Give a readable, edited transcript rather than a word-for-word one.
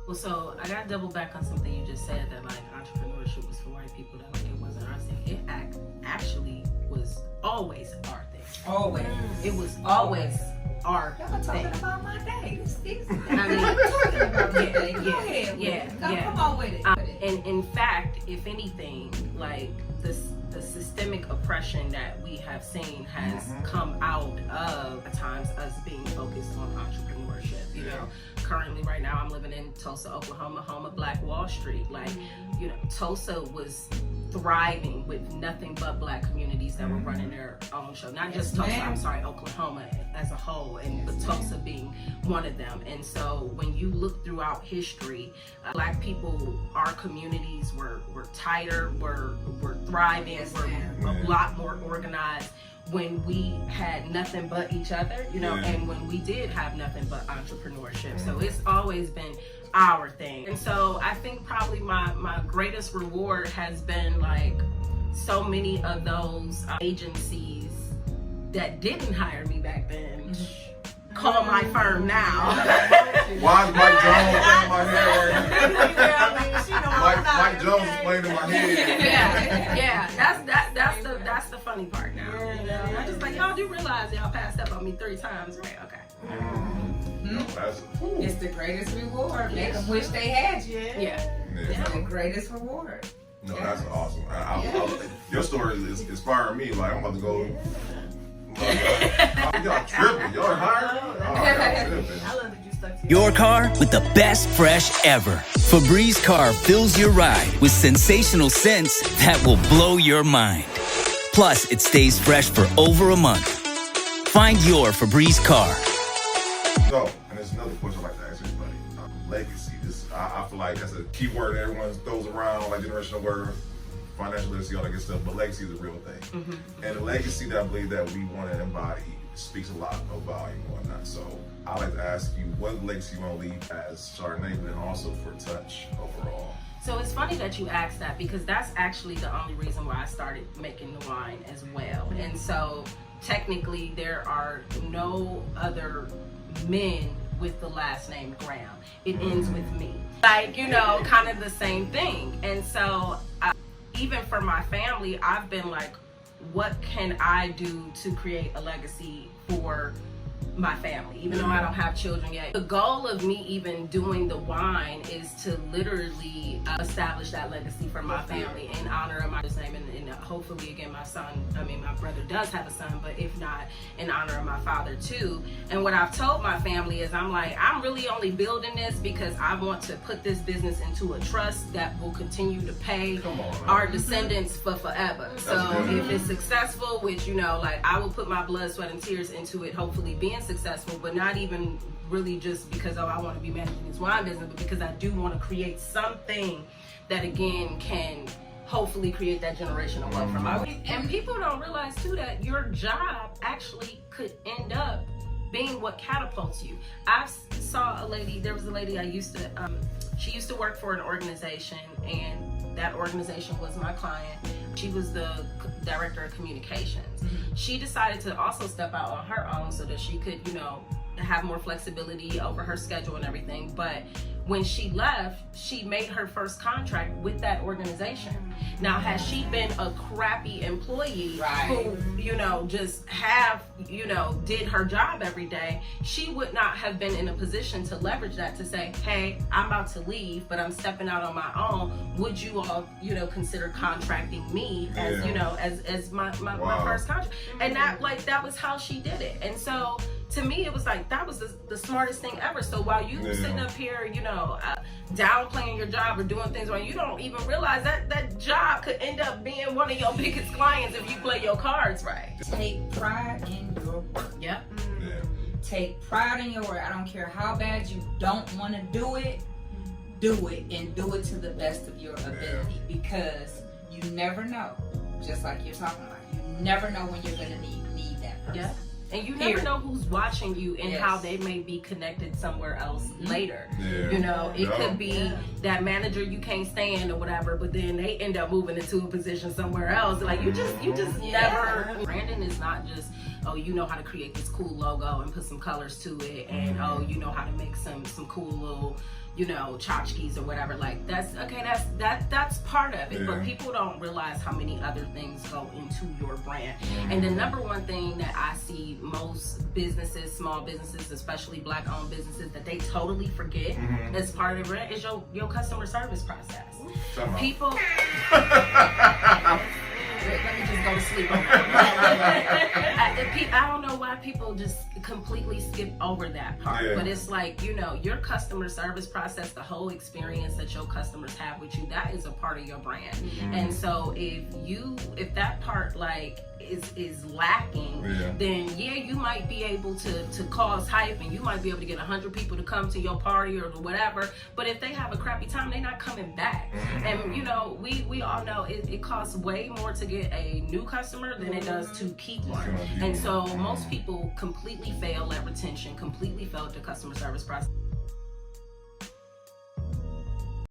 Well, so I got to double back on something you just said, that like entrepreneurship was for white people, that like it wasn't our thing. It actually was always our thing. Always. It was always our Y'all talking thing. about my day. This I mean, talking about my day. Go yeah, ahead. yeah, Come yeah. on with it. And in fact, if anything, like the systemic oppression that we have seen has come out of at times us being focused on entrepreneurship. You know, currently right now I'm living in Tulsa, Oklahoma, home of Black Wall Street. Like, you know, Tulsa was thriving with nothing but Black communities that were running their own show. Not just Tulsa, I'm sorry, Oklahoma as a whole, and but Tulsa being one of them. And so when you look throughout history, Black people, our communities were tighter, were thriving, were a lot more organized when we had nothing but each other, you know, and when we did have nothing but entrepreneurship. So it's always been our thing. And so I think probably my greatest reward has been like so many of those agencies that didn't hire me back then call my firm now. Why is Mike Jones playing in my head right now? Mike Jones is playing in my head. Yeah. That's the funny part now. You know? I'm just like, y'all do realize y'all passed up on me 3 times, right? Okay. It's the greatest reward. Make them wish they had you. Yeah. It's the greatest reward. No, that's awesome. Your story is inspiring me. Like, I'm about to go. Y'all tripping. Y'all hiring? I love that you stuck to Your car with the best fresh ever. Febreze Car fills your ride with sensational scents that will blow your mind. Plus, it stays fresh for over a month. Find your Febreze Car. So, and there's another question I'd like to ask everybody. Legacy. I feel like that's a key word that everyone throws around, like generational word, financial literacy, all that good stuff, but legacy is a real thing. And the legacy that I believe that we want to embody speaks a lot of volume and whatnot. So I'd like to ask you, what legacy you want to leave as Chardonnay, but then also for Touch overall? So it's funny that you asked that, because that's actually the only reason why I started making the wine as well. And so technically there are no other men with the last name Graham. It ends with me. Like, you know, kind of the same thing. And so even for my family, I've been like, what can I do to create a legacy for my family, even though I don't have children yet. The goal of me even doing the wine is to literally establish that legacy for my family in honor of my name, and hopefully again my brother does have a son, but if not, in honor of my father too. And what I've told my family is, I'm like, I'm really only building this because I want to put this business into a trust that will continue to pay our descendants for forever. So if it's successful, which, you know, like, I will put my blood, sweat, and tears into it, hopefully being successful, but not even really just because, oh, I want to be managing this wine business, but because I do want to create something that again can hopefully create that generational wealth for my family. And people don't realize too that your job actually could end up being what catapults you. I saw there was a lady I used to, she used to work for an organization, and that organization was my client. She was the director of communications. She decided to also step out on her own so that she could, you know, have more flexibility over her schedule and everything. But when she left, she made her first contract with that organization. Now, had she been a crappy employee who, you know, just did her job every day, she would not have been in a position to leverage that to say, hey, I'm about to leave, but I'm stepping out on my own. Would you all, you know, consider contracting me as, you know, as my first contract? And that was how she did it. And so to me, it was like, that was the smartest thing ever. So while you sitting up here, you know, downplaying your job or doing things wrong, you don't even realize that job could end up being one of your biggest clients if you play your cards right. Take pride in your work. Yep. Take pride in your work. I don't care how bad you don't want to do it, and do it to the best of your ability, because you never know, just like you're talking about, you never know when you're going to need that person. Yeah. And you never know who's watching you and how they may be connected somewhere else later. You know, it could be that manager you can't stand or whatever, but then they end up moving into a position somewhere else. Like, you just never. Brandon is not just oh, you know how to create this cool logo and put some colors to it, and oh, you know how to make some cool little, you know, tchotchkes or whatever. Like that's okay, that's part of it. But people don't realize how many other things go into your brand. And the number one thing that I see most businesses, small businesses, especially Black owned businesses, that they totally forget as part of the brand is your customer service process. People let me just go to sleep on that. I don't know why people just completely skip over that part, but it's like, you know, your customer service process, the whole experience that your customers have with you, that is a part of your brand. And so if that part like is lacking, then you might be able to cause hype, and you might be able to get 100 people to come to your party or whatever, but if they have a crappy time, they're not coming back. And you know, we all know it costs way more to get a new customer than it does to keep one. And so most people completely fail at retention, completely fail at the customer service process.